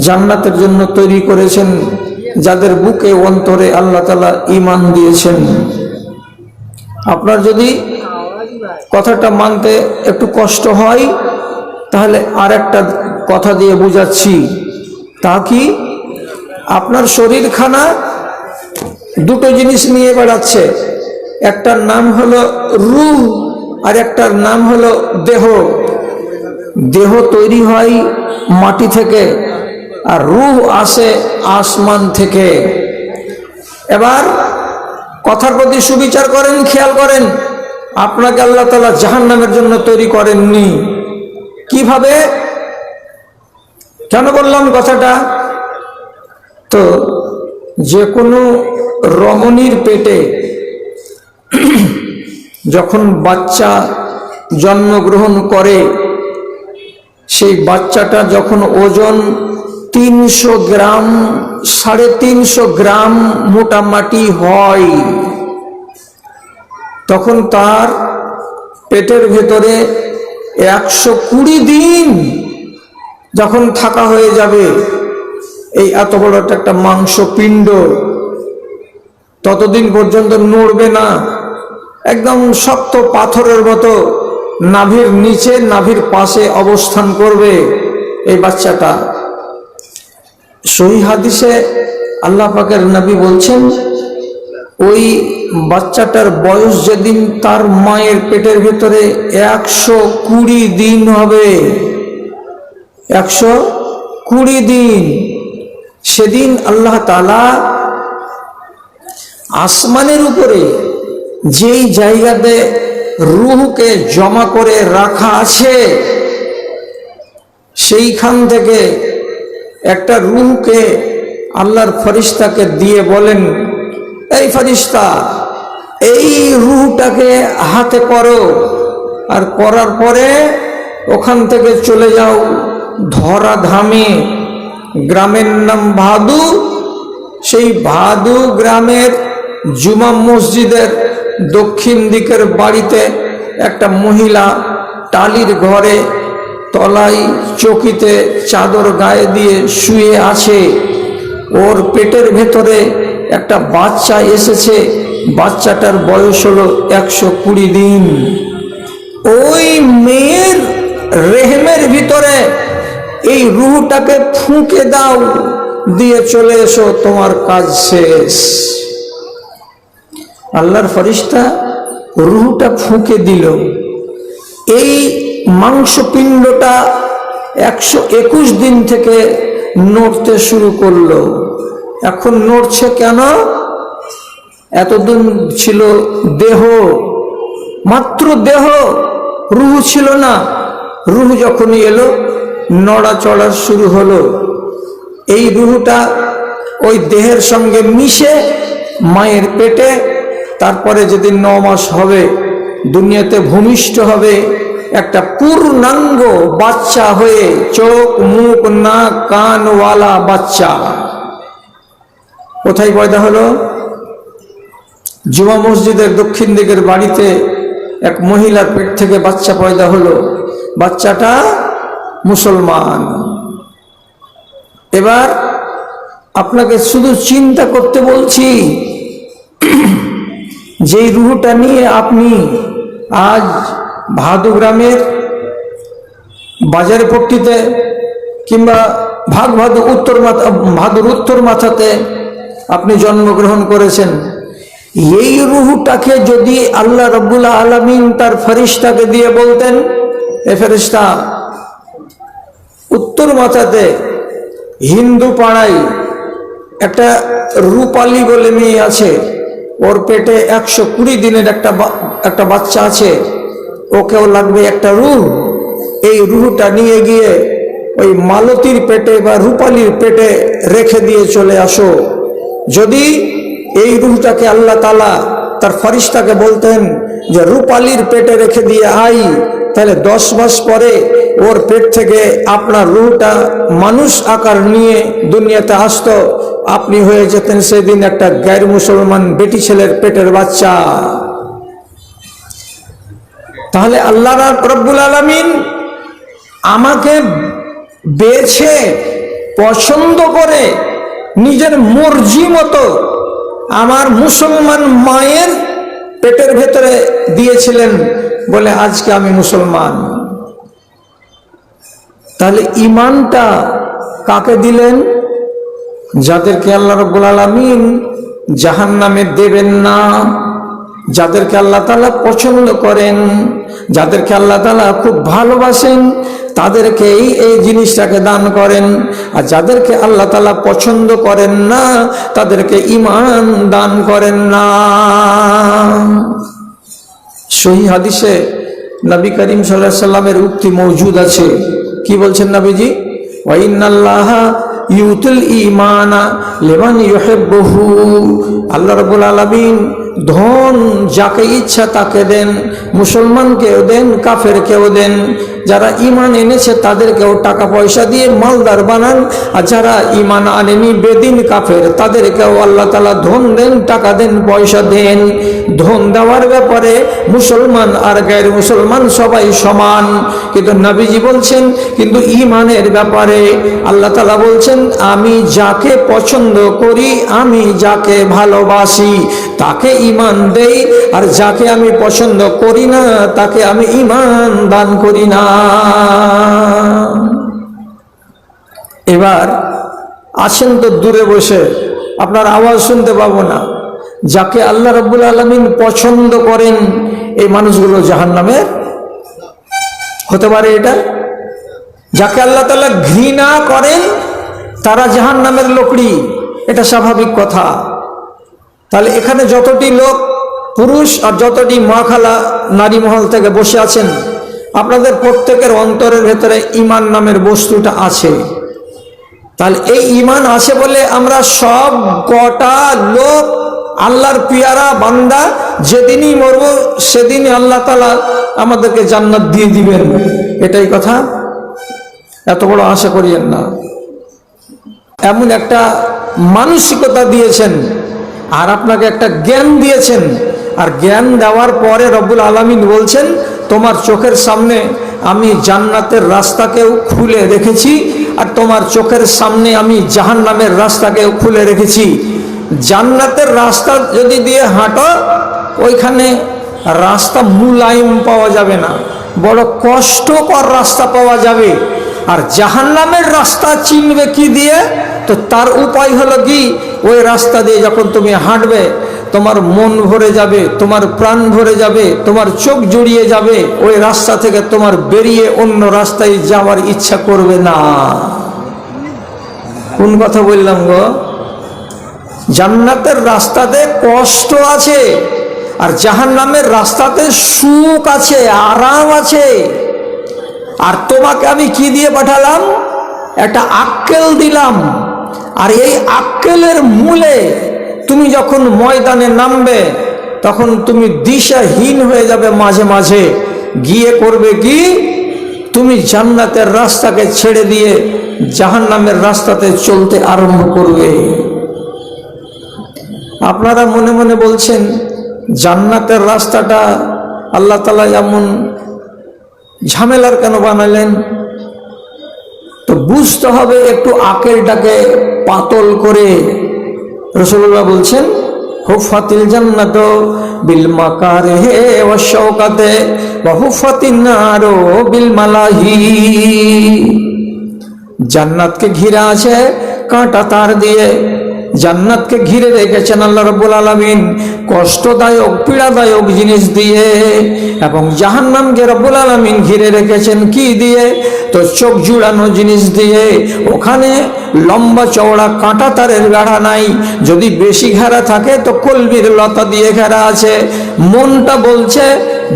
জান্নাতের জন্য তৈরি করেছেন, যাদের বুকে অন্তরে আল্লাহ তাআলা ঈমান দিয়েছেন। আপনার যদি কথাটা মানতে একটু কষ্ট হয়, তাহলে আরেকটা কথা দিয়ে বুঝাচ্ছি। তা কি? আপনার শরীরখানা দুটো জিনিস নিয়ে বেড়াচ্ছে, একটার নাম হলো রূহ আর একটার নাম হলো দেহ। দেহ তৈরি হয় মাটি থেকে আর রূহ আসে আসমান থেকে। এবার কথার প্রতি সুবিচার করেন, খেয়াল করেন। আপনাকে আল্লাহ তাআলা জাহান্নামের জন্য তৈরি করেননি। কিভাবে, কেন বললাম কথাটা? তো যে কোনো রমণীর পেটে যখন বাচ্চা জন্মগ্রহণ করে, সেই বাচ্চাটা যখন ওজন 300 গ্রাম 350 গ্রাম মোটামুটি হয়, তখন তার পেটের ভেতরে 120 দিন যখন থাকা হয়ে যাবে, এই এত বড় একটা মাংস পিণ্ড ততদিন পর্যন্ত নড়বে না, একদম শক্ত পাথরের মতো নাভির নিচে নাভির পাশে অবস্থান করবে এই বাচ্চাটা। সহিহ হাদিসে আল্লাহ পাকের নবী বলছেন, ওই বাচ্চাটার বয়স যেদিন তার মায়ের পেটের ভেতরে 120 দিন হবে, 120 দিন, সেদিন আল্লাহ তাআলা আসমানের উপরে যেই জায়গাতে রূহকে জমা করে রাখা আছে, সেইখান থেকে একটা রূহকে আল্লাহর ফেরেশতাকে দিয়ে বলেন, এই ফেরেশতা, এই রূহটাকে হাতে করো, আর করার পরে ওখান থেকে চলে যাও ধরাধামে। গ্রামের নাম ভাদু। সেই ভাদু গ্রামের জুমা মসজিদের দক্ষিণ দিকের বাড়িতে একটা মহিলা টালির ঘরে তলায় চকিতে চাদর গায়ে দিয়ে শুয়ে আছে। ওর পেটের ভেতরে একটা বাচ্চা এসেছে, বাচ্চাটার বয়স হলো 120 দিন। ওই মেয়ের রেহেমের ভিতরে এই রূহটাকে ফুঁকে দাও, দিয়ে চলে এসো, তোমার কাজ শেষ। আল্লাহর ফেরেশতা রূহটা ফুঁকে দিল। এই মাংসপিণ্ডটা 121 দিন থেকে নড়তে শুরু করলো। এখন নড়ছে কেন? এতদিন ছিল দেহ, মাত্র দেহ, রূহ ছিল না। রূহ যখনই এলো, নড়াচড়া শুরু হলো। এই রূহটা ওই দেহের সঙ্গে মিশে মায়ের পেটে, তারপরে যেদিন 9 মাস হবে, দুনিয়াতে ভূমিষ্ঠ হবে, একটা পূর্ণাঙ্গ বাচ্চা হয়ে, চোখ মুখ নাক কানওয়ালা বাচ্চা। কোথায় পয়দা হলো? জুমা মসজিদের দক্ষিণ দিকের বাড়িতে এক মহিলার পেট থেকে বাচ্চা পয়দা হলো। বাচ্চাটা মুসলমান। এবার আপনাকে শুধু চিন্তা করতে বলছি, যেই রূহটা নিয়ে আপনি আজ ভাদু গ্রামের বাজারে পট্টিতে কিংবা ভাদুর উত্তর মাথাতে আপনি জন্মগ্রহণ করেছেন, এই রূহটাকে যদি আল্লাহ রাব্বুল আলামিন তার ফেরেশতাকে দিয়ে বলতেন, এ ফেরেশতা, উত্তর মাথাতে হিন্দু পাড়ায় একটা রূপালী বলে মেয়ে আছে, ওর পেটে 120 দিনের একটা বাচ্চা আছে, ওকেও লাগবে একটা রূহ। এই রূহটা নিয়ে গিয়ে ওই মালতীর পেটে বা রূপালীর পেটে রেখে দিয়ে চলে আসো। যদি এই রূহটাকে আল্লাহ তাআলা তার ফেরেশতাকে বলতেন যে রূপালীর পেটে রেখে দিয়ে আই, তাহলে 10 মাস পরে ওর পেট থেকে আপনার রূহটা মানুষ আকার নিয়ে দুনিয়াতে আসতো, আপনি হয়ে যেতেন সেদিন একটা গায়র মুসলমান বেটি ছেলের পেটের বাচ্চা। তাহলে আল্লাহ রাব্বুল আলামিন আমাকে বেছে পছন্দ করে নিজের মর্জি মতো আমার মুসলমান মায়ের পেটের ভেতরে দিয়েছিলেন বলে আজকে আমি মুসলমান। তাহলে ঈমানটা কাকে দিলেন? যাদেরকে আল্লাহ রাব্বুল আলামিন জাহান্নামে দেবেন না, যাদেরকে আল্লাহ তাআলা পছন্দ করেন, যাদেরকে আল্লাহ তাআলা খুব ভালোবাসেন, তাদেরকেই এই জিনিসটাকে দান করেন। আর যাদেরকে আল্লাহ তাআলা পছন্দ করেন না, তাদেরকে ঈমান দান করেন না। সহিহ হাদিসে নবী করিম সাল্লাল্লাহু আলাইহি সাল্লামের উক্তি মওজুদ আছে। কি বলছেন নবীজি? ওয়া ইন্নাল্লাহা ইউতুল ঈমানা লিমান ইউহিব্বুহু। আল্লাহ রাব্বুল আলামিন ধন যাকে ইচ্ছা তাকে দেন, মুসলমানকেও দেন, কাফেরকেও দেন। যারা ঈমান এনেছে তাদেরকেও টাকা পয়সা দিয়ে মালদার বানান, আর যারা ঈমান আনেনি বেদিন কাফের তাদেরকেও আল্লাহ তাআলা ধন দেন, টাকা দেন, পয়সা দেন। ধন দেওয়ার ব্যাপারে মুসলমান আর গায়ের মুসলমান সবাই সমান। কিন্তু নবীজি বলছেন কিন্তু ঈমানের ব্যাপারে আল্লাহ তাআলা বলছেন আমি যাকে পছন্দ করি, আমি যাকে ভালোবাসি তাকে ঈমান দেই, আর যাকে আমি পছন্দ করি না তাকে আমি ঈমান দান করি না। এবার আছেন তো দূরে বসে, আপনার আওয়াজ শুনতে পাবো না। যাকে আল্লাহ রাব্বুল আলামিন পছন্দ করেন এই মানুষগুলো জাহান্নামের হতে পারে এটা? যাকে আল্লাহ তাআলা ঘৃণা করেন তারা জাহান্নামের লোকড়ি, এটা স্বাভাবিক কথা। তাহলে এখানে যতটি লোক পুরুষ আর যতটি মা খালা নারী মহল থেকে বসে আছেন, আপনাদের প্রত্যেকের অন্তরের ভেতরে ঈমান নামের বস্তুটা আছে। তাহলে এই ঈমান আছে বলে আমরা সব কটা লোক আল্লাহর পিয়ারা বান্দা, যেদিনই মরব সেদিনই আল্লাহ তাআলা আমাদেরকে জান্নাত দিয়ে দিবেন, এটাই কথা। এত বড় আশা করিয়েন না। এমন একটা মানসিকতা দিয়েছেন আর আপনাকে একটা জ্ঞান দিয়েছেন, আর জ্ঞান দেওয়ার পরে রব্বুল আলামিন বলছেন তোমার চোখের সামনে আমি জান্নাতের রাস্তাকেও খুলে রেখেছি, আর তোমার চোখের সামনে আমি জাহান্নামের রাস্তাকেও খুলে রেখেছি। জান্নাতের রাস্তা যদি দিয়ে হাঁটো, ওইখানে রাস্তা মুলায়ম পাওয়া যাবে না, বড় কষ্টকর রাস্তা পাওয়া যাবে। আর জাহান্নামের রাস্তা চিনবে কি দিয়ে? তো তার উপায় হলো কি, ওই রাস্তা দিয়ে যখন তুমি হাঁটবে তোমার মন ভরে যাবে, তোমার প্রাণ ভরে যাবে, তোমার চোখ জুড়িয়ে যাবে, ওই রাস্তা থেকে তোমার বেরিয়ে অন্য রাস্তায় যাওয়ার ইচ্ছা করবে না। কোন কথা বললাম গো? জান্নাতের রাস্তাতে কষ্ট আছে, আর জাহান্নামের রাস্তাতে সুখ আছে, আরাম আছে। আর তোমাকে আমি কি দিয়ে পাঠালাম? একটা আক্কেল দিলাম, আর এই আক্কেলের মূলে তুমি যখন ময়দানে নামবে তখন তুমি দিশাহীন হয়ে যাবে। মাঝে মাঝে গিয়ে করবে কি, তুমি জান্নাতের রাস্তাকে ছেড়ে দিয়ে জাহান্নামের রাস্তাতে চলতে আরম্ভ করবে। আপনারা মনে মনে বলছেন জান্নাতের রাস্তাটা আল্লাহ তাআলা এমন ঝামেলার কেন বানালেন? তো বুঝতে হবে একটু আকেলটাকে পাতল করে। রাসূলুল্লাহ বলছেন হুফাতিল জান্নাতু বিল মাকারিহি ওয়াশ শাওকাতি ওয়া হুফাতিন নারু বিল মালাহি। জান্নাতকে ঘিরে আছে কাঁটা তার দিয়ে। জান্নাতকে ঘিরে রেখেছেন আল্লাহ রাব্বুল আলামিন কষ্টদায়ক পীড়াদায়ক জিনিস দিয়ে, এবং জাহান্নামকে রাব্বুল আলামিন ঘিরে রেখেছেন কি দিয়ে? তো চোখ জুড়ানো জিনিস দিয়ে। ওখানে লম্বা চওড়া কাঁটা তারের বেড়া নাই, যদি বেশি ঘেরা থাকে তো কলবির লতা দিয়ে ঘেরা আছে। মনটা বলছে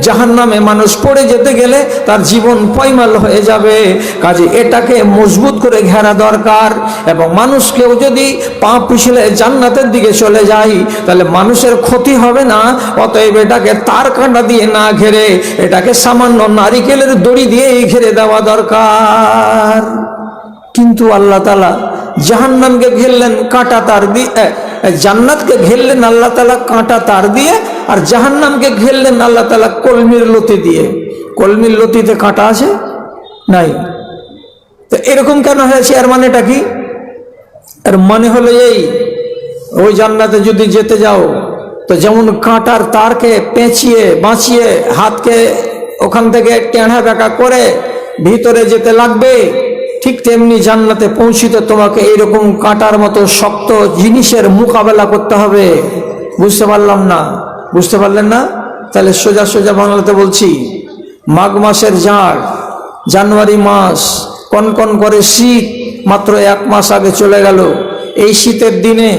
জাহান্নামে মানুষ পড়ে যেতে গেলে তার জীবন পয়মাল হয়ে যাবে, কাজে এটাকে মজবুত করে ঘেরা দরকার। এবং মানুষকেও যদি পা পিছলে জান্নাতের দিকে চলে যায় তাহলে মানুষের ক্ষতি হবে না। অতএব এটাকে তার কাঁটা দিয়ে না ঘেরে এটাকে সামান্য নারিকেলের দড়ি দিয়েই ঘিরে দেওয়া দরকার। কিন্তু আল্লাহ তাআলা জাহান্নামকে ঘেরলেন কাঁটা তার দিয়ে, জান্নাতকে ঘেরলেন আল্লাহ তাআলা কাঁটা তার দিয়ে, আর জাহান্নামকে ঘেরলেন আল্লাহ তাআলা কলমির লতি দিয়ে। কলমির লতিতে কাঁটা আছে নাই? তো এরকম কেন হয়েছে? এর মানেটা কি? এর মানে হলো এই, ওই জান্নাতে যদি যেতে যাও তো যেমন কাঁটার তারকে পেঁচিয়ে বাঁচিয়ে হাতকে ওখান থেকে টেঁড়া বেঁকা করে ভিতরে যেতে লাগবে, ঠিক তেমনি জান্নাতে পৌঁছিতে তোমাকে এইরকম কাঁটার মতো শক্ত জিনিসের মোকাবেলা করতে হবে। বুঝতে পারলাম না? বুঝতে পারলেন না? তাহলে সোজা সোজা বাংলাতে বলছি, মাঘ মাসের জাড়, জানুয়ারি মাস, কনকন করে শীত মাত্র 1 মাস আগে চলে গেল। এই শীতের দিনে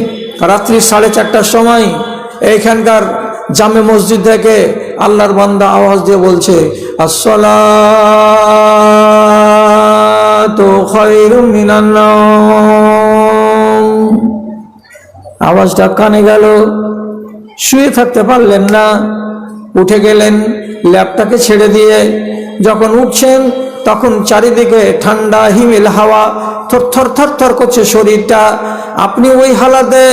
রাত্রি 4:30টার সময় এইখানকার জামে মসজিদ থেকে আল্লাহর বান্দা আওয়াজ দিয়ে বলছে, আসসালাতু খায়রুম মিনান নাওম। আওয়াজটা কানে গেল, শুয়ে থাকতে পারলেন না, উঠে গেলেন ল্যাপটাকে ছেড়ে দিয়ে। যখন উঠছেন তখন চারিদিকে ঠান্ডা হিমেল হাওয়া, থরথর থরথর করছে শরীরটা। আপনি ওই হালাতে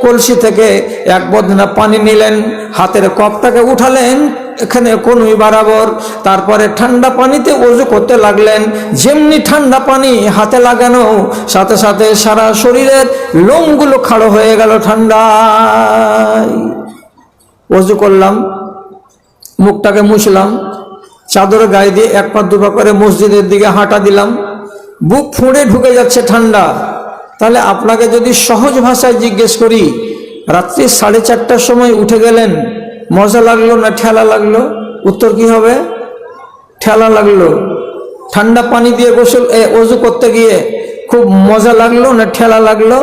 কলসি থেকে 1 বদনা পানি নিলেন, হাতের কপটাকে উঠালেন এখানে কনুই বরাবর, তারপরে ঠান্ডা পানিতে ওযু করতে লাগলেন। যেমনি ঠান্ডা পানি হাতে লাগানো সাথে সাথে সারা শরীরের লোমগুলো খাড়ো হয়ে গেল ঠান্ডায়। ওযু করলাম, মুখটাকে মুছলাম, চাদর গায়ে দিয়ে 1 পা 2 পা করে মসজিদের দিকে হাঁটা দিলাম, বুক ফুঁড়ে ঢুকে যাচ্ছে ঠান্ডা। তাহলে আপনাকে যদি সহজ ভাষায় জিজ্ঞেস করি, রাত্রি 4:30টার সময় উঠে গেলেন, মজা লাগলো না ঠেলা লাগলো? উত্তর কি হবে? ঠেলা লাগলো। ঠান্ডা পানি দিয়ে গোসল ওযু করতে গিয়ে খুব মজা লাগলো না ঠেলা লাগলো?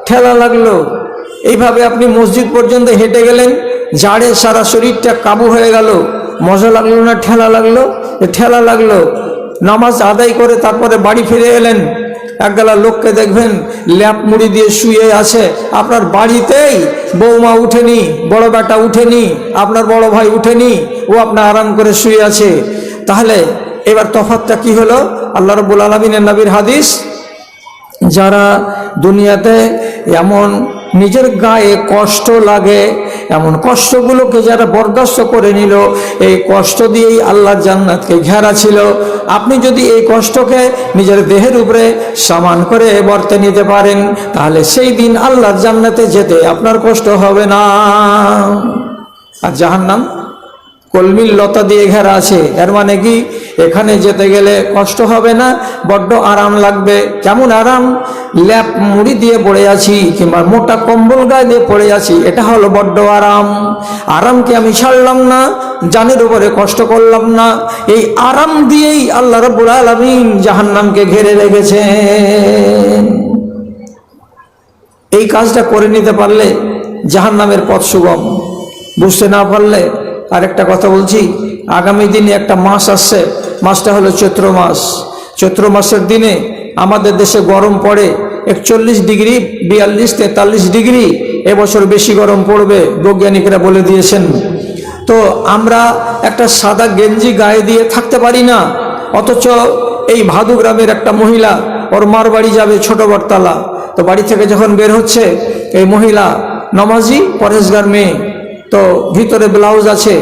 ঠেলা লাগলো। এইভাবে আপনি মসজিদ পর্যন্ত হেঁটে গেলেন, জাড়ে সারা শরীরটা কাবু হয়ে গেল, মজা লাগলো না ঠেলা লাগলো? ঠেলা লাগলো। নামাজ আদায় করে তারপরে বাড়ি ফিরে এলেন, একগালা লোককে দেখবেন ল্যাপ মুড়ি দিয়ে শুয়ে আছে, আপনার বাড়িতেই বৌমা উঠেনি, বড় বেটা উঠেনি, আপনার বড় ভাই উঠেনি, ও আপনার আরাম করে শুয়ে আছে। তাহলে এবার তফাৎটা কি হলো? আল্লাহ রাব্বুল আলামিনের নবীর হাদিস, যারা দুনিয়াতে এমন নিজের গায়ে কষ্ট লাগে, এমন কষ্টগুলোকে যারা বরদাস্ত করে নিল, এই কষ্ট দিয়েই আল্লাহর জান্নাতকে ঘেরা ছিল। আপনি যদি এই কষ্টকে নিজের দেহের উপরে সমান করে বর্তে নিতে পারেন, তাহলে সেই দিন আল্লাহর জান্নাতে যেতে আপনার কষ্ট হবে না। আর জাহান্নাম কলমির লতা দিয়ে ঘেরা আছে, এর মানে কি এখানে যেতে গেলে কষ্ট হবে না, বড্ড আরাম লাগবে। কেমন আরাম? ল্যাপ মুড়ি দিয়ে পড়ে আছি কিংবা মোটা কম্বল গায়ে দিয়ে পড়ে আছি, এটা হলো বড্ড আরাম। আরামকে আমি ছাড়লাম না, জানের উপরে কষ্ট করলাম না, এই আরাম দিয়েই আল্লাহ রাব্বুল আলামিন জাহান্নামকে ঘিরে রেখেছেন। এই কাজটা করে নিতে পারলে জাহান্নামের পথ সুগম। বুঝতে না পারলে আরেকটা কথা বলছি, আগামী দিনে একটা মাস আসছে, মাসটা হলো চৈত্র মাস। চৈত্র মাসের দিনে আমাদের দেশে গরম পড়ে 41 ডিগ্রি, 42, 43 ডিগ্রি। এবছর বেশি গরম পড়বে, বৈজ্ঞানিকরা বলে দিয়েছেন। তো আমরা একটা সাদা গেঞ্জি গায়ে দিয়ে থাকতে পারি না, অথচ এই ভাদু গ্রামের একটা মহিলা ওর মার বাড়ি যাবে ছোট বটতলা, তো বাড়ি থেকে যখন বের হচ্ছে, এই মহিলা নামাজি পরেশগার মেয়ে, তো ভিতরে ব্লাউজ আছে,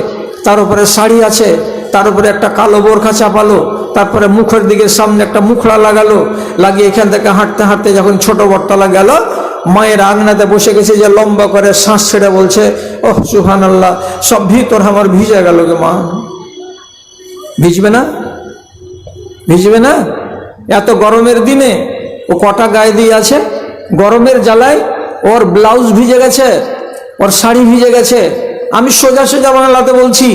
তার উপরে শাড়ি আছে, তার উপরে একটা কালো বোরখা চাপালো, তারপরে মুখের দিকে সামনে একটা মুখড়া লাগালো, লাগিয়ে এখান থেকে হাঁটতে হাঁটতে যখন ছোট বটতলা গেল, মায়ের আঙনাতে বসে গেছে, যে লম্বা করে শ্বাস ছেড়ে বলছে, ওহ সুবহানাল্লাহ, সব ভিতর আমার ভিজে গেল গে মা। ভিজবে না? ভিজবে না? এত গরমের দিনে ও কটা গায়ে দিয়ে আছে, গরমের জ্বালায় ওর ব্লাউজ ভিজে গেছে, ওর শাড়ি ভিজে গেছে। আমি সোজা সোজা বাংলাতে বলছি,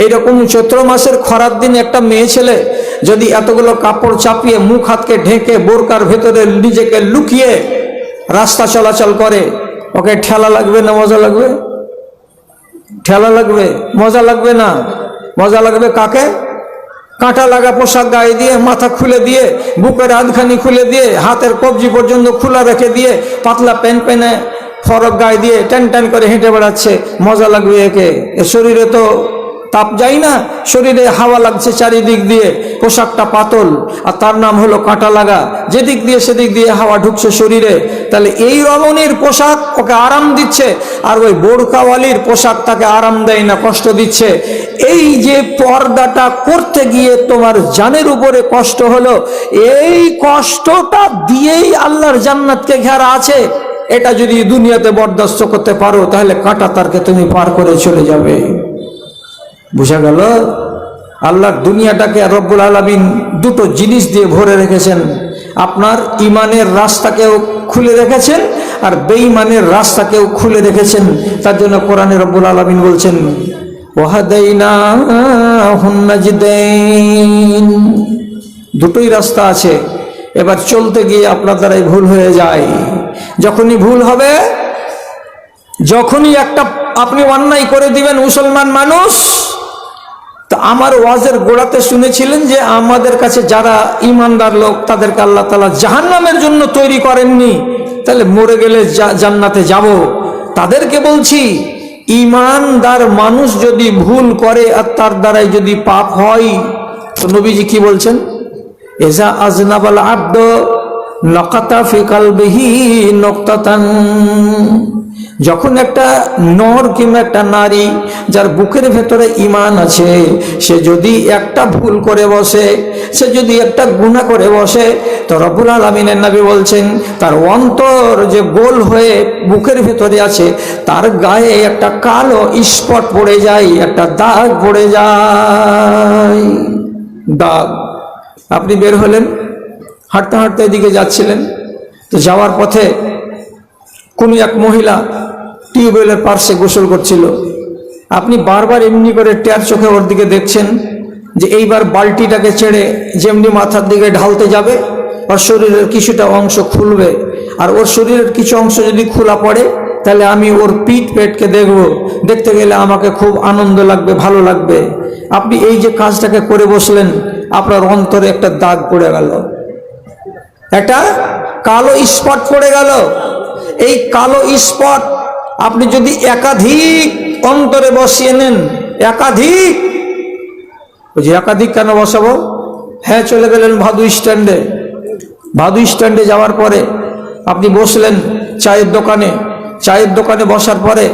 এইরকম চৈত্র মাসের খরার দিন একটা মেয়ে ছেলে যদি এতগুলো কাপড় চাপিয়ে মুখ হাতকে ঢেকে বোরকার ভেতরে নিজেকে লুকিয়ে রাস্তা চলাচল করে, ওকে ঠেলা লাগবে না মজা লাগবে? ঠেলা লাগবে, মজা লাগবে না? মজা লাগবে কাকে? কাঁটা লাগা পোশাক গায়ে দিয়ে, মাথা খুলে দিয়ে, বুকের আধখানি খুলে দিয়ে, হাতের কবজি পর্যন্ত খোলা রেখে দিয়ে, পাতলা প্যান্ট পেনে ফরক গায়ে দিয়ে টান টান করে হেঁটে বেড়াচ্ছে, মজা লাগবে একে? এ শরীরে তো তাপ যায় না, শরীরে হাওয়া লাগছে চারিদিক দিয়ে, পোশাকটা পাতল, আর তার নাম হলো কাঁটা লাগা, যেদিক দিয়ে সেদিক দিয়ে হাওয়া ঢুকছে শরীরে। তাহলে এই রমণীর পোশাক ওকে আরাম দিচ্ছে, আর ওই বোরকাওয়ালির পোশাক তাকে আরাম দেয় না, কষ্ট দিচ্ছে। এই যে পর্দাটা করতে গিয়ে তোমার জানের উপরে কষ্ট হলো, এই কষ্টটা দিয়েই আল্লাহর জান্নাতকে ঘেরা আছে। এটা যদি দুনিয়াতে বরদাস্ত করতে পারো, তাহলে কাঁটা তারকে তুমি পার করে চলে যাবে। বুঝা গেল? আল্লাহর দুনিয়াটাকে রব্বুল আলামিন দুটো জিনিস দিয়ে ভরে রেখেছেন। আপনার ইমানের রাস্তাকেও খুলে রেখেছেন, আর বেঈমানের রাস্তাকেও খুলে রেখেছেন। তার জন্য কোরআনে রব্বুল আলামিন বলছেন, ওয়াহাদাইনাহুন নাজদাইন, দুটোই রাস্তা আছে। এবার চলতে গিয়ে আপনার দ্বারাই ভুল হয়ে যায়। যখনই ভুল হবে, যখনই একটা আপনি অন্যায় করে দিবেন মুসলমান মানুষ, তো আমার ওয়াজের গোড়াতে শুনেছিলেন যে আমাদের কাছে যারা ইমানদার লোক তাদেরকে আল্লাহ তাআলা জাহান্নামের জন্য তৈরি করেননি, তাহলে মরে গেলে জান্নাতে যাব। তাদেরকে বলছি, ইমানদার মানুষ যদি ভুল করে আর তার দ্বারাই যদি পাপ হয়, তো নবীজি কি বলছেন? এজা আজনাবাল আব্দ নকাতা ফি কালবিহি নক্তাতান, যখন একটা নর কিংবা একটা নারী যার বুকের ভেতরে ঈমান আছে, সে যদি একটা ভুল করে বসে, সে যদি একটা গুনাহ করে বসে, তো রব্বুল আলামিনের নবী বলছেন তার অন্তর যে গোল হয়ে বুকের ভেতরে আছে, তার গায়ে একটা কালো স্পট পড়ে যায়, একটা দাগ পড়ে যায়। দাগ। আপনি বের হলেন, হাঁটতে হাঁটতে এদিকে যাচ্ছিলেন, তো যাওয়ার পথে কোনো এক মহিলা টিউবওয়েলের পার্শ্বে গোসল করছিল। আপনি বারবার এমনি করে টের চোখে ওর দিকে দেখছেন যে এইবার বালতিটাকে ছেড়ে যেমনি মাথার দিকে ঢালতে যাবে, ওর শরীরের কিছুটা অংশ খুলবে, আর ওর শরীরের কিছু অংশ যদি খোলা পড়ে, তাহলে আমি ওর পিঠ পেটকে দেখব, দেখতে গেলে আমাকে খুব আনন্দ লাগবে, ভালো লাগবে। আপনি এই যে কাজটাকে করে বসলেন, আপনার অন্তরে একটা দাগ পড়ে গেল, একটা কালো স্পট পড়ে গেল। এই কালো স্পট আপনি যদি একাধিক অন্তরে বসিয়ে নেন, একাধিক, ওই যে একাধিক কেন বসাবো? হ্যাঁ, চলে গেলেন ভাদু স্ট্যান্ডে। ভাদু স্ট্যান্ডে যাওয়ার পরে আপনি বসলেন চায়ের দোকানে। চায়ের দোকানে বসার পরে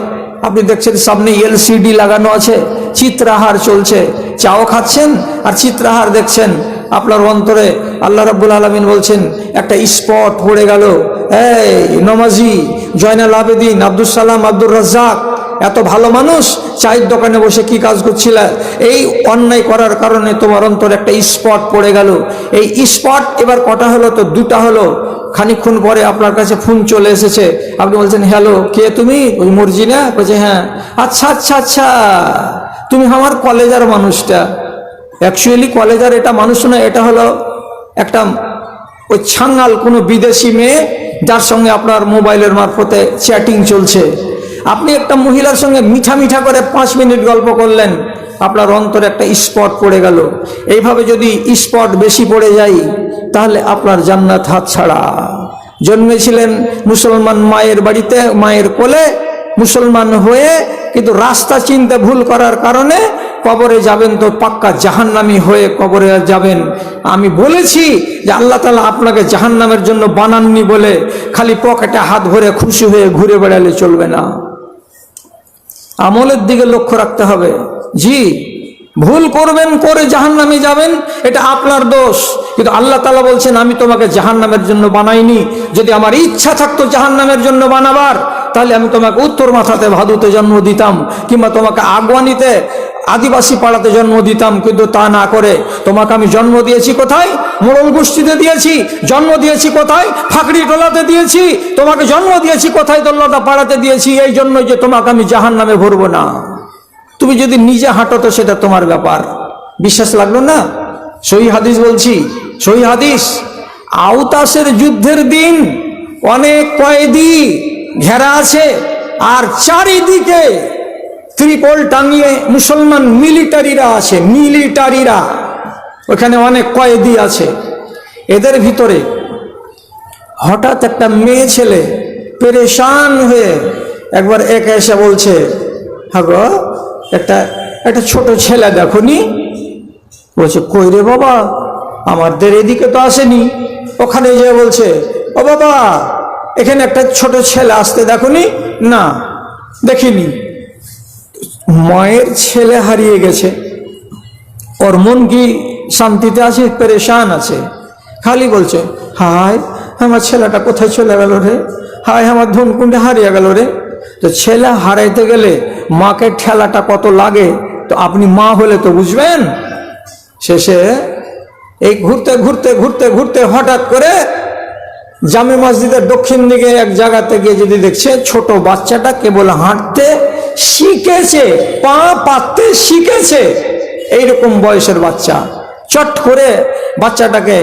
আপনি দেখছেন সামনে এলসিডি লাগানো আছে, চিত্রাহার চলছে, চাও খাচ্ছেন আর চিত্রাহার দেখছেন। আপনার অন্তরে আল্লাহ রাব্বুল আলামিন বলছেন একটা স্পট পড়ে গেল। এই নমাজি জয়নাল আবেদিন, আব্দুল সালাম, আব্দুর রাজ্জাক, এত ভালো মানুষ, চায়ের দোকানে বসে কি কাজ করছিলে? এই অন্যায় করার কারণে তোমার অন্তরে একটা স্পট পড়ে গেল। এই স্পট এবার কটা হলো? তো দুটা হলো। খানিকক্ষণ পরে আপনার কাছে ফোন চলে এসেছে, আপনি বলছেন হ্যালো, কে তুমি? ওই মর্জিনা? বলছে হ্যাঁ। আচ্ছা আচ্ছা আচ্ছা, তুমি আমার কলেজের মানুষটা। অ্যাকচুয়ালি কলেজের এটা মানুষ না, এটা হলো একটা ওই ছাঙ্গাল কোনো বিদেশি মেয়ে, যার সঙ্গে আপনার মোবাইলের মারফতে চ্যাটিং চলছে। আপনি একটা মহিলার সঙ্গে মিঠা মিঠা করে 5 মিনিট গল্প করলেন, আপনার অন্তরে একটা স্পট পড়ে গেল। এইভাবে যদি স্পট বেশি পড়ে যায়, তাহলে আপনার জান্নাত হাতছাড়া। জন্মেছিলেন মুসলমান মায়ের বাড়িতে, মায়ের কোলে, মুসলমান হয়ে কিন্তু রাস্তা চিনতে ভুল করার কারণে কবরে যাবেন তো পাক্কা জাহান্নামী হয়ে কবরে যাবেন। আমি বলেছি যে আল্লাহ তাআলা আপনাকে জাহান্নামের জন্য বানাননি বলে খালি পকেটে হাত ভরে খুশি হয়ে ঘুরে বেড়ালে চলবে না, আমলের দিকে লক্ষ্য রাখতে হবে। জি, ভুল করবেন, করে জাহান্নামে যাবেন, এটা আপনার দোষ। কিন্তু আল্লাহ তাআলা বলছেন আমি তোমাকে জাহান্নামের জন্য বানাইনি। যদি আমার ইচ্ছা থাকতো জাহান্নামের জন্য বানাবার, তাহলে আমি তোমাকে উত্তর মাথাতে ভাদুতে জন্ম দিতাম, কিংবা তোমাকে আগুয়ানিতে আদিবাসী পাড়াতে জন্ম দিতাম। কিন্তু তা না করে তোমাকে আমি জন্ম দিয়েছি কোথায়? মোড়ল গোষ্ঠীতে দিয়েছি। জন্ম দিয়েছি কোথায়? ফাঁকড়ি টোলাতে দিয়েছি। তোমাকে জন্ম দিয়েছি কোথায়? দোল্লাটা পাড়াতে দিয়েছি। এই জন্য যে তোমাকে আমি জাহান্নামে ভরবো না। তুমি যদি নিজে হাঁটো তো সেটা তোমার ব্যাপার। বিশ্বাস লাগলো না? সহিহ হাদিস বলছি, সহিহ হাদিস। আওতাসের যুদ্ধের দিন অনেক কয়েদি ঘেরা আছে, আর চারিদিকে ত্রিপল টাঙিয়ে মুসলমান মিলিটারিরা আছে। মিলিটারিরা ওখানে অনেক কয়েদি আছে। এদের ভিতরে হঠাৎ একটা মেয়ে ছেলে পেরেশান হয়ে একবার একে এসে বলছে, হ্যাঁ গো, একটা ছোট ছেলে দেখনি? বলছে কই রে বাবা, আমাদের এদিকে তো আসেনি। ওখানে যে বলছে ও বাবা, এখানে একটা ছোট ছেলে আসতে দেখনি? না, দেখিনি। মায়ের ছেলে হারিয়ে গেছে, ওর মন কি শান্তিতে আছে? পেরেশান আছে। খালি বলছে হায় আমার ছেলেটা কোথায় চলে গেল রে, হায় আমার ধনকুণ্ডে হারিয়ে গেল রে। তো ছেলে হারাইতে গেলে মাকে ঠেলাটা কত লাগে, তো আপনি মা হলে তো বুঝবেন। শেষে এই ঘুরতে ঘুরতে ঘুরতে ঘুরতে হঠাৎ করে জামে মসজিদের দক্ষিণ দিকে এক জায়গাতে গিয়ে যদি দেখছে ছোট বাচ্চাটা কেবল হাঁটতে শিখেছে, পা পাততে শিখেছে, এইরকম বয়সের বাচ্চা। চট করে বাচ্চাটাকে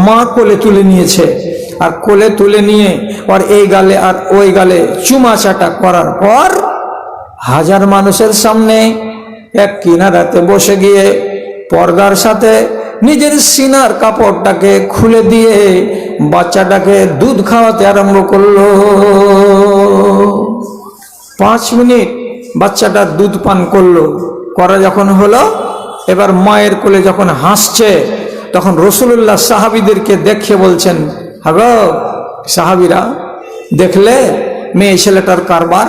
মা কোলে তুলে নিয়েছে, আর কোলে তুলে নিয়ে আর এই গালে আর ওই গালে চুমাচাটা করার পর হাজার মানুষের সামনে এক কিনারাতে বসে গিয়ে পর্দার সাথে নিজের সিনার কাপড়টাকে খুলে দিয়ে বাচ্চাটাকে দুধ খাওয়াতে আরম্ভ করলো। 5 মিনিট বাচ্চাটা দুধ পান করলো, করা যখন হলো, এবার মায়ের কোলে যখন হাসছে, তখন রাসূলুল্লাহ সাহাবীদেরকে দেখে বলছেন, হাগো সাহাবীরা, দেখলে মেয়ে ছেলেটার কারবার?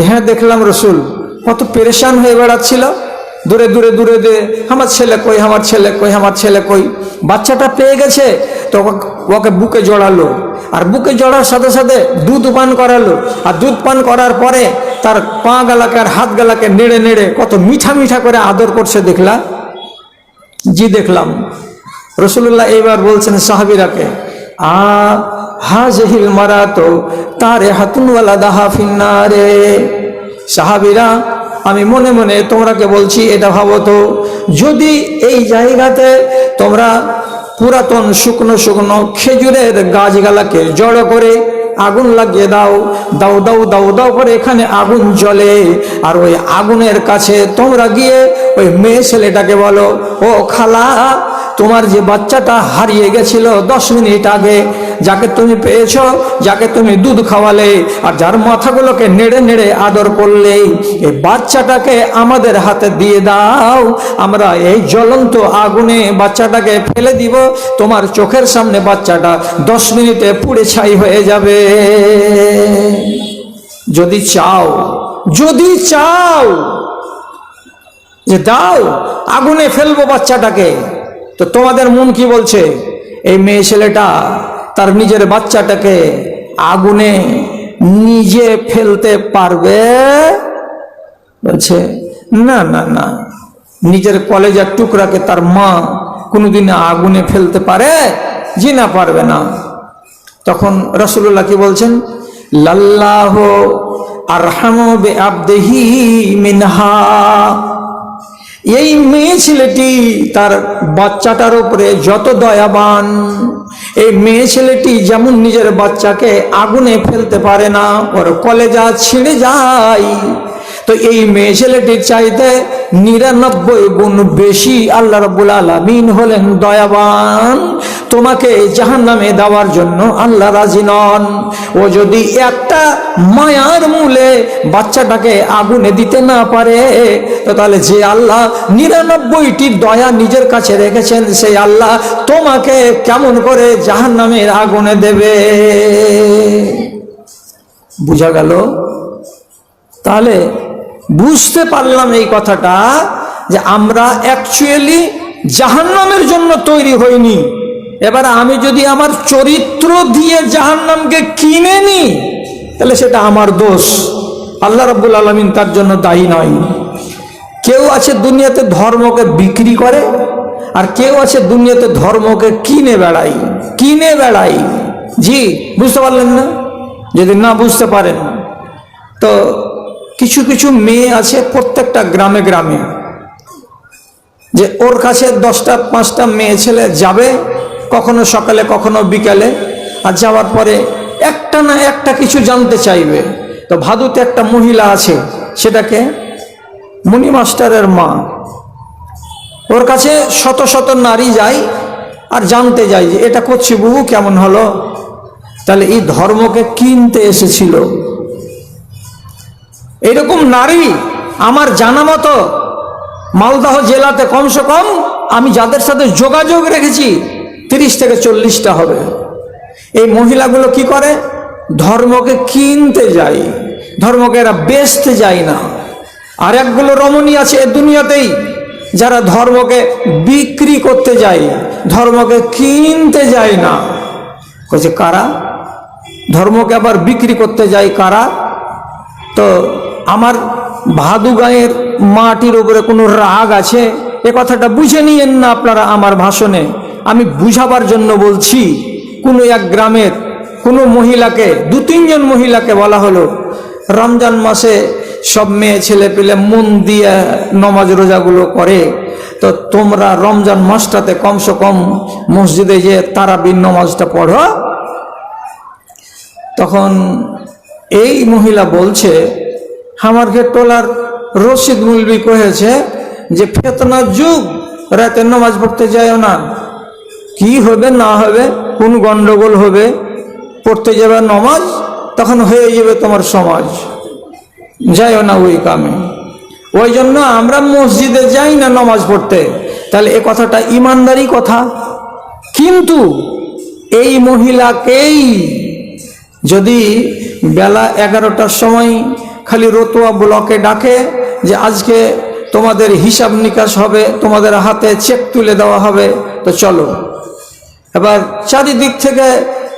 হ্যাঁ দেখলাম রসুল, কত পেরেশান হয়ে বেড়াচ্ছিল, দূরে দূরে দূরে দূরে, আমার ছেলে কই, আমার ছেলে কই, আমার ছেলে কই। বাচ্চাটা পেয়ে গেছে তো ওকে বুকে জড়ালো, আর বুকে জড়ার সাথে সাথে দুধ পান করালো, আর দুধ পান করার পরে তার পা গালাকে আর হাত গালাকে নেড়ে নেড়ে কত মিঠা মিঠা করে আদর করছে। দেখলা? জি দেখলাম। রাসূলুল্লাহ এবার বলছেন সাহাবীরাকে, হাযিহিল মারাতু তারিহাতুন ওয়ালাদাহা ফিন্নারে। সাহাবীরা, আমি মনে মনে তোমরাকে বলছি, এটা ভাবো তো, যদি এই জায়গাতে তোমরা পুরাতন শুকনো শুকনো খেজুরের গাছগালাকে জড়ো করে আগুন লাগিয়ে দাও, দাও দাও দাও দাও করে এখানে আগুন জ্বলে, আর ওই আগুনের কাছে তোমরা গিয়ে ওই মেয়ে ছেলেটাকে বলো, ও খালা, তোমার যে বাচ্চাটা হারিয়ে গেছিল 10 মিনিট আগে, যাকে তুমি পেয়েছো, যাকে তুমি দুধ খাওয়ালে, আর যার মাথাগুলোকে নেড়ে নেড়ে আদর করলে, এই বাচ্চাটাকে আমাদের হাতে দিয়ে দাও, আমরা এই জ্বলন্ত আগুনে বাচ্চাটাকে ফেলে দিব, তোমার চোখের সামনে বাচ্চাটা 10 মিনিটে পুড়ে ছাই হয়ে যাবে। যদি চাও, যদি চাও যে দাও আগুনে ফেলবো বাচ্চাটাকে, তো তোমাদের মন কি বলছে? এই মেয়ে ছেলেটা তার নিজের বাচ্চাটাকে আগুনে নিজে ফেলতে পারবে? বলছে না না না, নিজের কলেজার টুকরাকে তার মা কোনোদিন আগুনে ফেলতে পারে? জি না, পারবে না। তখন রাসূলুল্লাহ কি বলছেন? লাল্লাহু আরহামু বিআবদিহি মিনহা। এই মেয়ে ছেলেটি তার বাচ্চাটার উপরে যত দয়াবান, এই মেয়ে ছেলেটি যেমন নিজের বাচ্চাকে আগুনে ফেলতে পারে না, ওর কলেজা ছিঁড়ে যায়, তো এই মেয়ে ছেলেটির চাইতে 99 গুণ বেশি আল্লাহ রাব্বুল আলামিন হলেন দয়াবান। তোমাকে জাহান্নামে দেওয়ার জন্য আল্লাহ রাজি নন। ও যদি একটা মায়ার মূলে বাচ্চাটাকে আগুনে দিতে না পারে, তো তাহলে যে আল্লাহ 99টি দয়া নিজের কাছে রেখেছেন, সেই আল্লাহ তোমাকে কেমন করে জাহান্নামের আগুনে দেবে? বুঝা গেল? তাহলে বুঝতে পারলাম এই কথাটা, যে আমরা অ্যাকচুয়ালি জাহান্নামের জন্য তৈরি হইনি। এবার আমি যদি আমার চরিত্র দিয়ে জাহান্নামকে কিনে নিই, তাহলে সেটা আমার দোষ, আল্লাহ রাব্বুল আলামিন তার জন্য দায়ী নয়। কেউ আছে দুনিয়াতে ধর্মকে বিক্রি করে, আর কেউ আছে দুনিয়াতে ধর্মকে কিনে বেড়াই। জি, বুঝতে পারলেন না? যদি না বুঝতে পারেন, তো কিছু কিছু মেয়ে আছে প্রত্যেকটা গ্রামে গ্রামে, যে ওর কাছে 10টা 5টা মেয়ে ছেলে যাবে, কখনো সকালে কখনো বিকালে, আর যাওয়ার পরে একটা না একটা কিছু জানতে চাইবে। তো ভাদুতে একটা মহিলা আছে, সেটাকে মুনি মাস্টারের মা, ওর কাছে শত শত নারী যায় আর জানতে যায় যে এটা করছি বহু কেমন হলো। তাহলে এই ধর্মকে কিনতে এসেছিল। এরকম নারী আমার জানা মতো মালদহ জেলাতে কমসে কম আমি যাদের সাথে যোগাযোগ রেখেছি 30 থেকে 40টা হবে। এই মহিলাগুলো কি করে? ধর্মকে কিনতে যায়, ধর্মকে এরা বেচতে যায় না। আর একগুলো রমণী আছে এ দুনিয়াতেই যারা ধর্মকে বিক্রি করতে যায়, ধর্মকে কিনতে যায় না। কইছে কারা? ধর্মকে আবার বিক্রি করতে যায় কারা? তো আমার ভাদু গাঁয়ের মাটির উপরে কোনো রাগ আছে? এ কথাটা বুঝে নিয়েন না আপনারা আমার ভাষণে, আমি বুঝাবার জন্য বলছি। কোনো এক গ্রামের কোনো মহিলাকে, 2-3 জন মহিলাকে বলা হলো রমজান মাসে সব মেয়ে ছেলে পেলে মন দিয়ে নমাজ রোজাগুলো করে, তো তোমরা রমজান মাসটাতে কমসে কম মসজিদে যে তারাবির নমাজটা পড়ো। তখন এই মহিলা বলছে আমাকে টোলার রশিদ মুলবি কহেছে যে ফেতনার যুগ, রাতে নামাজ পড়তে যাও না, কি হবে না হবে, কোন গন্ডগোল হবে, পড়তে যাবে নামাজ, তখন হয়ে যাবে তোমার সমাজ, যাইও না ওই কামে। ওই জন্য আমরা মসজিদে যাই না নামাজ পড়তে। তাহলে এ কথাটা ইমানদারি কথা। কিন্তু এই মহিলাকেই যদি বেলা 11টার সময় খালি রতুয়া ব্লকে ডাকে যে আজকে তোমাদের হিসাব নিকাশ হবে, তোমাদের হাতে চেক তুলে দেওয়া হবে, তো চলো। এবার চারিদিক থেকে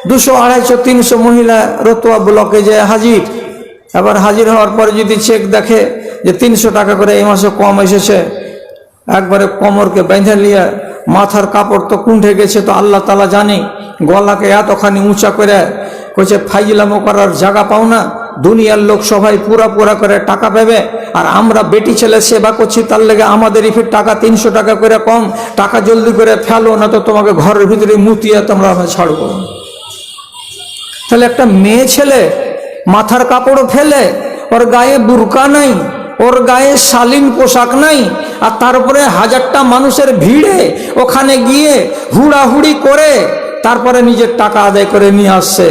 200, 250, 300 মহিলা রতুয়া ব্লকে যে হাজির। এবার হাজির হওয়ার পরে যদি চেক দেখে যে 300 টাকা করে এই মাসে কম এসেছে, একবারে কোমরকে বেঁধে নিয়ে মাথার কাপড় তো কুণ্ঠে গেছে, তো আল্লাহ তাআলা জানে, গলাকে এতখানি উঁচা করে কইছে ফাইজলামো করার জায়গা পাও না, দুনিয়ার লোক সবাই পুরা পুরা করে টাকা পাবে, আর আমরা বেটি ছেলে সেবা করছি, তার লেগে আমাদের ফির টাকা 300 টাকা করে কম, টাকা জলদি করে ফেলো না তো তোমাকে ঘরের ভিতরে মুতিয়ে তোমরা ছাড়বো। তাহলে একটা মেয়ে ছেলে মাথার কাপড় ফেলে, ওর গায়ে বুরকা নাই, ওর গায়ে শালীন পোশাক নাই, আর তারপরে হাজারটা মানুষের ভিড়ে ওখানে গিয়ে হুড়াহুড়ি করে তারপরে নিজের টাকা আদায় করে নিয়ে আসছে।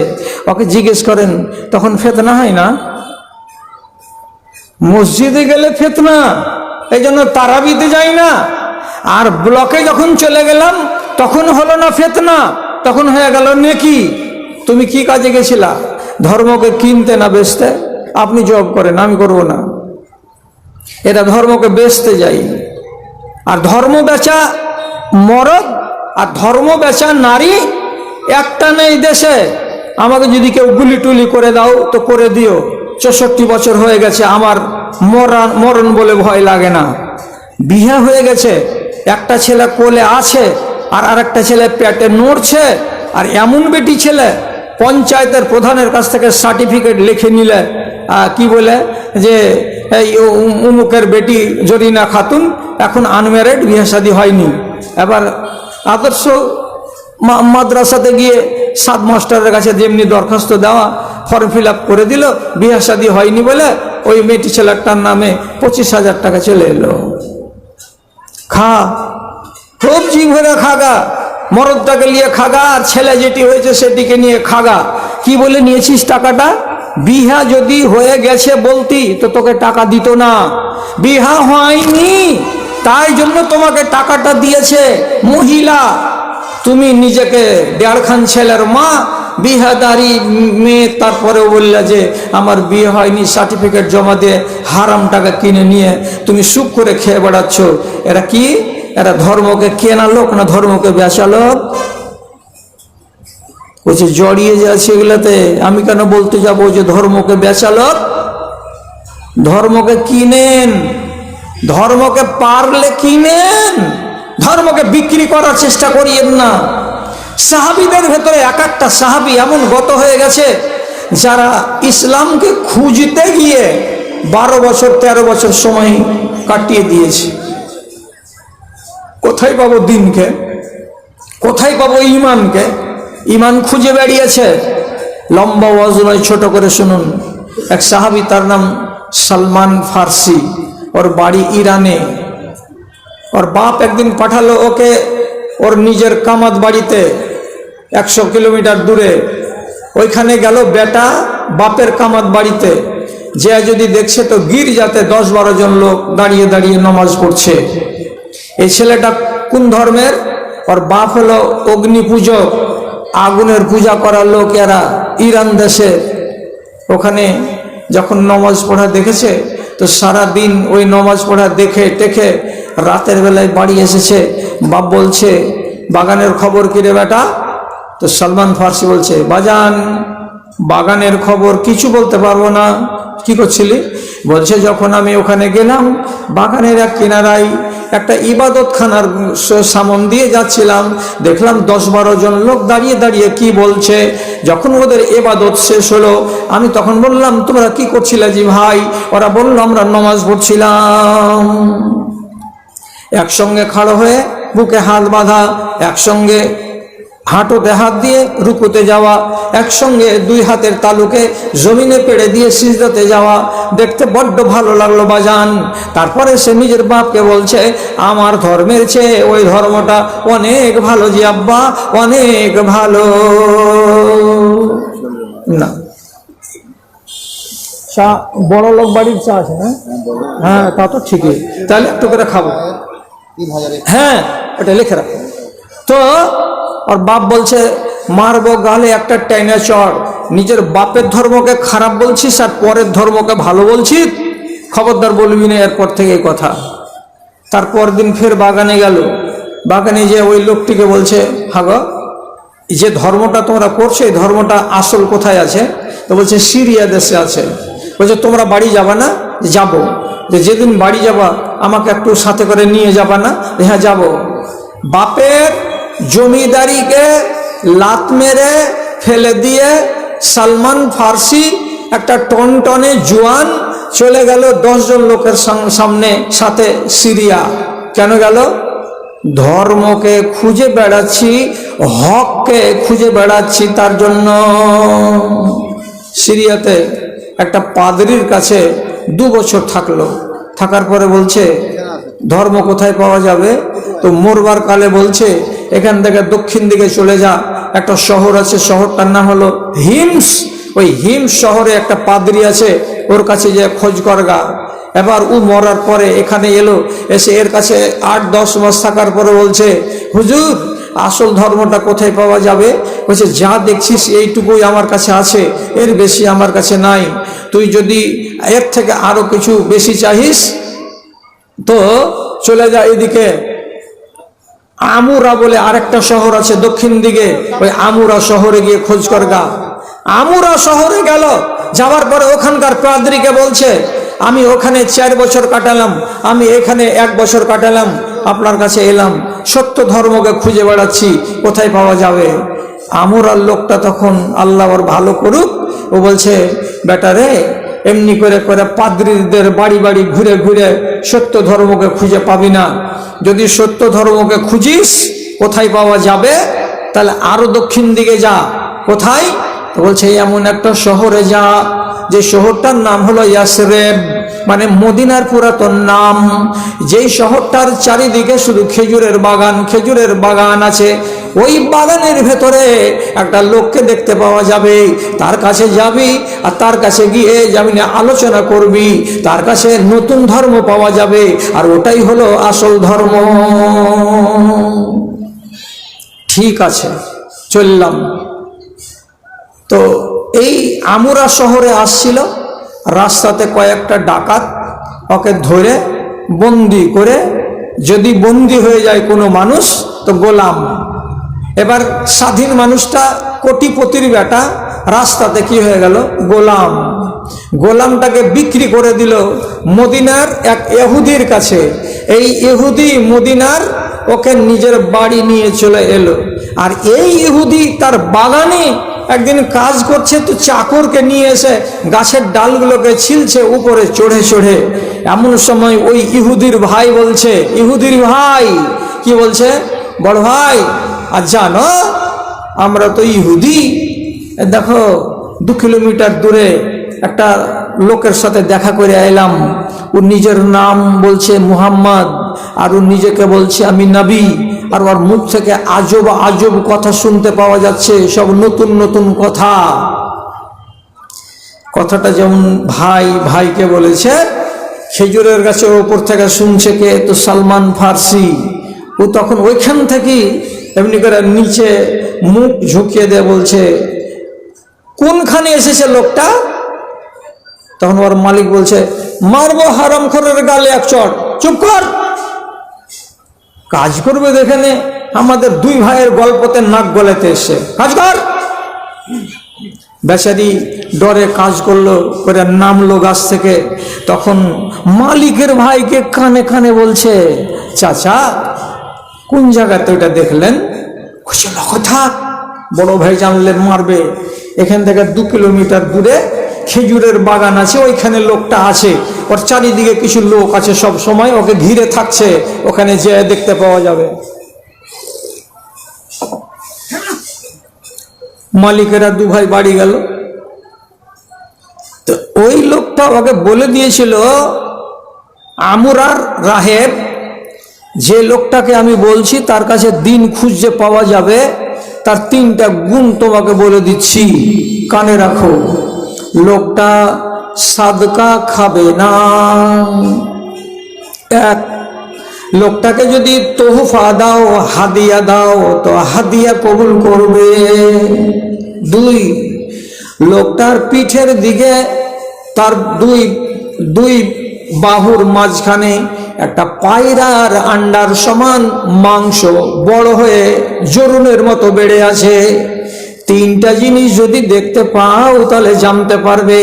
ওকে জিজ্ঞেস করেন তখন ফেতনা হয় না? মসজিদে গেলে ফেতনা, এই জন্য তারাবিতে যাই না। আর ব্লকে যখন চলে গেলাম তখন হলো না ফেতনা, তখন হয়ে গেল নেকি। তুমি কি কাজে গেছিলা? ধর্মকে কিনতে না বেচতে? আপনি জব করেন, আমি করব না। এরা ধর্মকে বেচতে যাই। আর ধর্ম বেচা মরদ আর ধর্ম বেচা নারী একটা নেই দেশে। আমাকে যদি কেউ গুলি টুলি করে দাও তো করে দিও, 64 বছর হয়ে গেছে, আমার মরণ বলে ভয় লাগে না। বিয়ে হয়ে গেছে, একটা ছেলে কোলে আছে আর আরেকটা ছেলে পেটে নড়ছে, আর এমন বেটি ছেলে পঞ্চায়েতের প্রধানের কাছ থেকে সার্টিফিকেট লিখে নিলে কি বলে যে এই উমুকের বেটি জরিনা খাতুন এখন আনম্যারিড, বিয়ে শাদী হয়নি। এবার আদর্শ মাদ্রাসাতে গিয়ে সাত মাস্টারের কাছে যেমনি দরখাস্ত দেওয়া, ফর্ম ফিল আপ করে দিল, বিয়ে শাদী হয়নি বলে ওই মেয়েটি ছেলেটার নামে 25,000 টাকা চলে এলো। খা, খুব জি ভরে খাগা, মরদটাকে নিয়ে খাগা, আর ছেলে যেটি হয়েছে সেটিকে নিয়ে খাগা। কি বলে নিয়েছিস টাকাটা? বিহা যদি হয়ে গেছে বলতি তো তোকে টাকা দিত না। বিহা হয়নি তাই জন্য তোমাকে টাকাটা দিয়েছে মহিলা। তুমি নিজেকে 1.5 খান ছেলের মা, বিহাদারি মেয়ে, তারপরেও বললে যে আমার বিয়ে হয়নি, সার্টিফিকেট জমা দিয়ে হারাম টাকা কিনে নিয়ে তুমি সুখ করে খেয়ে বেড়াচ্ছ। এরা কি? এরা ধর্মকে কেনা লোক না ধর্মকে বেচা লোক? বলছে জড়িয়ে যাচ্ছে এগুলাতে। আমি কেন বলতে যাবো যে ধর্মকে বেচা লোক? ধর্মকে কিনেন, ধর্মকে পারলে কিনেন, ধর্মকে বিক্রি করার চেষ্টা করিয়েন না। সাহাবীদের ভেতরে এক একটা সাহাবী এমন গত হয়ে গেছে যারা ইসলামকে খুঁজতে গিয়ে 12 বছর 13 বছর সময় কাটিয়ে দিয়েছে। কোথায় পাবো দিনকে, কোথায় পাবো ইমানকে? ইমান খুঁজে বেরিয়েছে। লম্বা ওয়াজ নয়, ছোট করে শুনুন। এক সাহাবী, তার নাম সালমান ফার্সি, ওর বাড়ি ইরানে। ওর বাপ একদিন পাঠালো ওকে ওর নিজের কামাত বাড়িতে 100 কিলোমিটার দূরে। ওইখানে গেল বেটা বাপের কামাত বাড়িতে, যে যদি দেখছে তো গির্জাতে 10-12 জন লোক দাঁড়িয়ে দাঁড়িয়ে নামাজ পড়ছে। এই ছেলেটা কোন ধর্মের? ওর বাপ হলো অগ্নি পূজক, আগুনের পূজা করার লোক এরা, ইরান দেশে। ওখানে যখন নামাজ পড়া দেখেছে তো সারা দিন ওই নামাজ পড়া দেখে টেকে রাতের বেলায় বাড়ি এসেছে। বাপ বলছে, বাগানের খবর কি রে বেটা? তো সালমান ফার্সি বলছে, বাজান বাগানের খবর কিছু বলতে পারবো না। কি করছিলি? বলছে, যখন আমি ওখানে গেলাম বাগানের এক কিনারায় একটা ইবাদতখানার সামন দিয়ে যাচ্ছিলাম, দেখলাম 10-12 জন লোক দাঁড়িয়ে দাঁড়িয়ে কি বলছে। যখন ওদের ইবাদত শেষ হলো আমি তখন বললাম, তোমরা কি করছিলে জি ভাই? ওরা বললো, আমরা নামাজ পড়ছিলাম। একসঙ্গে খাড়ো হয়ে বুকে হাত বাঁধা, একসঙ্গে হাঁটুতে হাত দিয়ে রুকুতে যাওয়া, একসঙ্গে 2 হাতের তালুকে জমিনে পেড়ে দিয়ে সিজদাতে যাওয়া দেখতে বড্ড ভালো লাগলো বাজান। তারপরে সে নিজের বাপকে বলছে, আমার ধর্মের চেয়ে ওই ধর্মটা অনেক ভালো জি আব্বা, অনেক ভালো। না, চা বড় লোক বাড়ির চা আছে না? হ্যাঁ, তা তো ঠিকই। তাহলে একটু করে খাবো। হ্যাঁ, এটা লিখে রাখো। তো আর বাপ বলছে, মারবো গালে একটা টেনে চড়। নিজের বাপের ধর্মকে খারাপ বলছিস আর পরের ধর্মকে ভালো বলছিস, খবরদার বলবি না এরপর থেকে এই কথা। তারপর দিন ফের বাগানে গেল। বাগানে যে ওই লোকটিকে বলছে, হাগো যে ধর্মটা তোমরা করছো এই ধর্মটা আসল কোথায় আছে? তো বলছে, সিরিয়া দেশে আছে। বলছে, তোমরা বাড়ি যাবা না? যাবো। যে যেদিন বাড়ি যাবা আমাকে একটু সাথে করে নিয়ে যাবা না? হ্যাঁ যাবো। বাপের জমিদারিকে লাত মেরে ফেলে দিয়ে সালমান ফার্সি একটা টনটনে জোয়ান চলে গেল 10 জন লোকের সামনে সাথে সিরিয়া। কেন গেল? ধর্মকে খুঁজে বেড়াচ্ছি, হককে খুঁজে বেড়াচ্ছি, তার জন্য। সিরিয়াতে একটা পাদ্রীর কাছে 2 বছর থাকলো। থাকার পরে বলছে, ধর্ম কোথায় পাওয়া যাবে? তো মরবার কালে বলছে, এখান থেকে দক্ষিণ দিকে চলে যা, একটা শহর আছে, শহরটার নাম হলো হিমস। ওই হিমস শহরে একটা পাদ্রী আছে, ওর কাছে যে খোঁজ করগা। এবার ও মরার পরে এখানে এলো, এসে এর কাছে 8-10 মাস থাকার পরে বলছে, হুজুর আসল ধর্মটা কোথায় পাওয়া যাবে? বলছে, যা দেখছিস এইটুকুই আমার কাছে আছে, এর বেশি আমার কাছে নাই। তুই যদি এর থেকে আরো কিছু বেশি চাহিস তো চলে যা এদিকে, আমুরা বলে আরেকটা শহর আছে দক্ষিণ দিকে, ওই আমুরা শহরে গিয়ে খোঁজ করগা। আমুরা শহরে গেল, যাওয়ার পরে ওখানকার পাদ্রীকে বলছে, আমি ওখানে 4 বছর কাটালাম, আমি এখানে 1 বছর কাটালাম, আপনার কাছে এলাম, সত্য ধর্মকে খুঁজে বেড়াচ্ছি, কোথায় পাওয়া যাবে? আমুরার লোকটা তখন আল্লাহ ওর ভালো করুক, ও বলছে, বেটা রে, এমনি করে করে পাদ্রীদের বাড়ি বাড়ি ঘুরে ঘুরে সত্য ধর্মকে খুঁজে পাবি না। যদি সত্য ধর্মকে খুঁজিস কোথায় পাওয়া যাবে, তাহলে আরো দক্ষিণ দিকে যা। কোথায়? বলছে, এমন একটা শহরে যা, যে শহরটার নাম হলো ইয়াসরেব, মানে মদিনার পুরাতন নাম। যেই শহরটার চারিদিকে শুধু খেজুরের বাগান, খেজুরের বাগান আছে। ওই বাগানের ভেতরে একটা লোককে দেখতে পাওয়া যাবে, তার কাছে যাবি আর তার কাছে গিয়ে যাবি না, আলোচনা করবি, তার কাছে নতুন ধর্ম পাওয়া যাবে, আর ওটাই হলো আসল ধর্ম। ঠিক আছে, চললাম। তো এই আমুরা শহরে আসছিল, রাস্তাতে কয়েকটা ডাকাত ওকে ধরে বন্দি করে, যদি বন্দি হয়ে যায় কোনো মানুষ তো গোলাম। এবার স্বাধীন মানুষটা কোটিপতির বেটা, রাস্তাতে কি হয়ে গেল? গোলাম। গোলামটাকে বিক্রি করে দিল মদিনার এক ইহুদির কাছে। এই ইহুদি মদিনার ওকে নিজের বাড়ি নিয়ে চলে এলো। আর এই ইহুদি তার বাগানে একদিন কাজ করছে, তো চাকরকে নিয়ে এসে গাছের ডালগুলোকে ছিলছে উপরে চড়ে চড়ে। এমন সময় ওই ইহুদির ভাই বলছে, ইহুদির ভাই কি বলছে, বড় ভাই আর জানো আমরা তো ইহুদি, দেখো 2 কিলোমিটার দূরে একটা লোকের সাথে দেখা করে এলাম, ও নিজের নাম বলছে মুহাম্মদ, আর ও নিজেকে বলছে আমি নবী, আর ওর মুখ থেকে আজব আজব কথা শুনতে পাওয়া যাচ্ছে, সব নতুন নতুন কথা। কথাটা যেমন ভাই ভাইকে বলেছে, খেজুরের গাছের ওপর থেকে শুনছে কে, তো সালমান ফার্সি। ও তখন ওইখান থেকে এমনি করে নিচে মুখ ঝুঁকিয়ে দিয়ে বলছে, কোনখানে এসেছে লোকটা? তখন ওর মালিক বলছে, মারবো হারামখোরের গালে এক চড়। চুপ কর, কাজ করবে দেখেনে, আমাদের দুই ভাইয়ের গল্পতে নাক গলাতে এসে কাজ কর। বেচারি ডরে কাজ করলো, করে নামলো গাছ থেকে। তখন মালিকের ভাইকে কানে কানে বলছে, চাচা কোন জায়গাতে ওটা দেখলেন? থাক, বড় ভাই জানলেন মারবে। এখান থেকে 2 কিলোমিটার দূরে খেজুরের বাগান আছে, ওইখানে লোকটা আছে, ওর চারিদিকে কিছু লোক আছে, সব সময় ওকে ঘিরে থাকছে, ওখানে যে দেখতে পাওয়া যাবে। মালিকেরা 2 ভাই বাড়ি গেল। তো ওই লোকটা ওকে বলে দিয়েছিল, আমুরার রাহেব, যে লোকটাকে আমি বলছি তার কাছে দিন খুঁজে পাওয়া যাবে, তার 3টা গুণ তোমাকে বলে দিচ্ছি, কানে রাখো। লোকটা সাদকা খাবে না। 1, লোকটাকে যদি তোহফা দাও, হাদিয়া দাও, তো হাদিয়া কবুল করবে। 2, লোকটার পিঠের দিকে তার দুই বাহুর মাঝখানে একটা পায়রার আন্ডার সমান মাংস বড় হয়ে জরুনের মতো বেড়ে আছে। 3টা জিনিস যদি দেখতে পাও তাহলে জানতে পারবে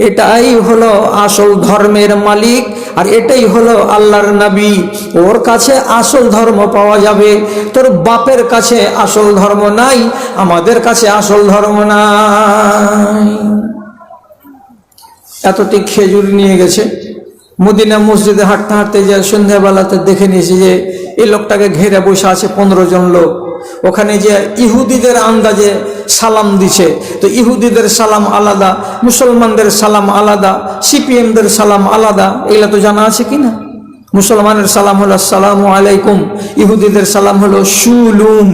এটাই হলো আসল ধর্মের মালিক, আর এটাই হলো আল্লাহর নবী। ওর কাছে আসল ধর্ম পাওয়া যাবে। তোর বাপের কাছে আসল ধর্ম নাই, আমাদের কাছে আসল ধর্ম নাই। এতটি খেজুর নিয়ে গেছে। মদিনা মসজিদে হাঁটতে হাঁটতে যে সন্ধ্যাবেলাতে দেখে নিয়েছি যে এই লোকটাকে ঘেরে বসে আছে 15 জন লোক। ওখানে যে ইহুদিদের আন্দাজে সালাম দিছে, তো ইহুদিদের সালাম আলাদা, মুসলমানদের সালাম আলাদা, সিপিএমদের সালাম আলাদা। এগুলা তো জানা আছে কি না? মুসলমানের সালাম হলো আসসালামু আলাইকুম, ইহুদিদের সালাম হলো শুলুম,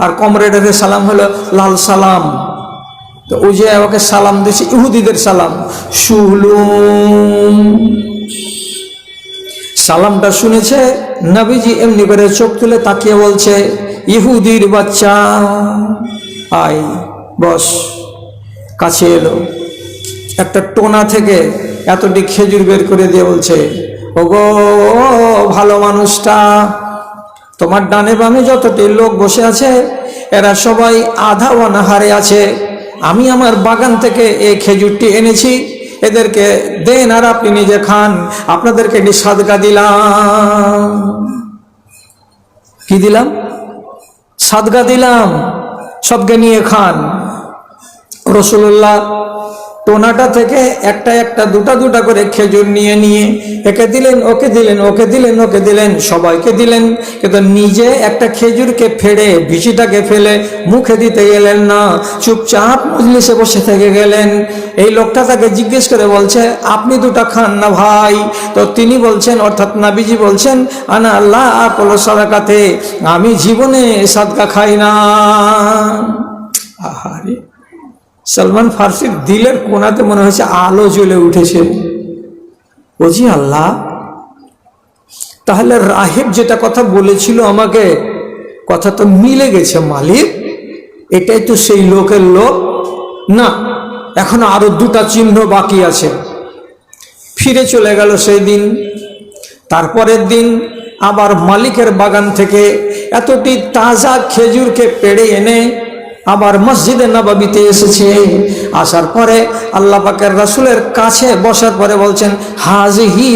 আর কমরেডের সালাম হলো লাল সালাম। তো ওই যে ওকে সালাম দিছে ইহুদিদের সালাম শুলুম। সালামটা শুনেছে, নবীজি এমনি করে চোখ তুলে তাকিয়ে বলছে, ইহুদির বাচ্চা আয় বস। কাছে এলো, একটা টোনা থেকে এতটি খেজুর বের করে দিয়ে বলছে, ওগো ভালো মানুষটা, তোমার ডানে বামে যতটি লোক বসে আছে এরা সবাই আধা অনাহারে আছে। আমি আমার বাগান থেকে এই খেজুরটি এনেছি, এদেরকে দেন আর আপনি নিজে খান। আপনাদেরকে একটি সাদকা দিলাম। কি দিলাম? সাদকা দিলাম, সবকে নিয়ে খান। রাসূলুল্লাহ টোনাটা থেকে একটা দুটা করে খেজুর নিয়ে একে দিলেন, ওকে দিলেন, ওকে দিলেন, ওকে দিলেন, সবাইকে দিলেন। কিন্তু নিজে একটা খেজুরকে ফেড়ে বিচিটাকে ফেলে মুখে দিতে গেলেন না, চুপচাপ মজলিসে বসে থেকে গেলেন। এই লোকটা তাকে জিজ্ঞেস করে বলছে, আপনি 2টা খান না ভাই? তো তিনি বলছেন, অর্থাৎ নবীজি বলছেন, আনা আল্লাহ আকল সাদাকাতে, আমি জীবনে সাদকা খাই না। আহারে, সালমান ফার্সির দিলের কোনাতে মনে হয়েছে আলো জ্বলে উঠেছে। ও জি আল্লাহ, তাহলে রাহেব যেটা কথা বলেছিল আমাকে, কথা তো মিলে গেছে মালিক, এটাই তো সেই লোকের লোক না। এখন আরো 2টা চিহ্ন বাকি আছে। ফিরে চলে গেল সেই দিন। তারপরের দিন আবার মালিকের বাগান থেকে এতটি তাজা খেজুরকে পেড়ে এনে আবার মসজিদে নববীতে এসেছে। আসার পরে আল্লাহ পাকের রাসূলের কাছে বসার পরে বলছেন, হাজিহি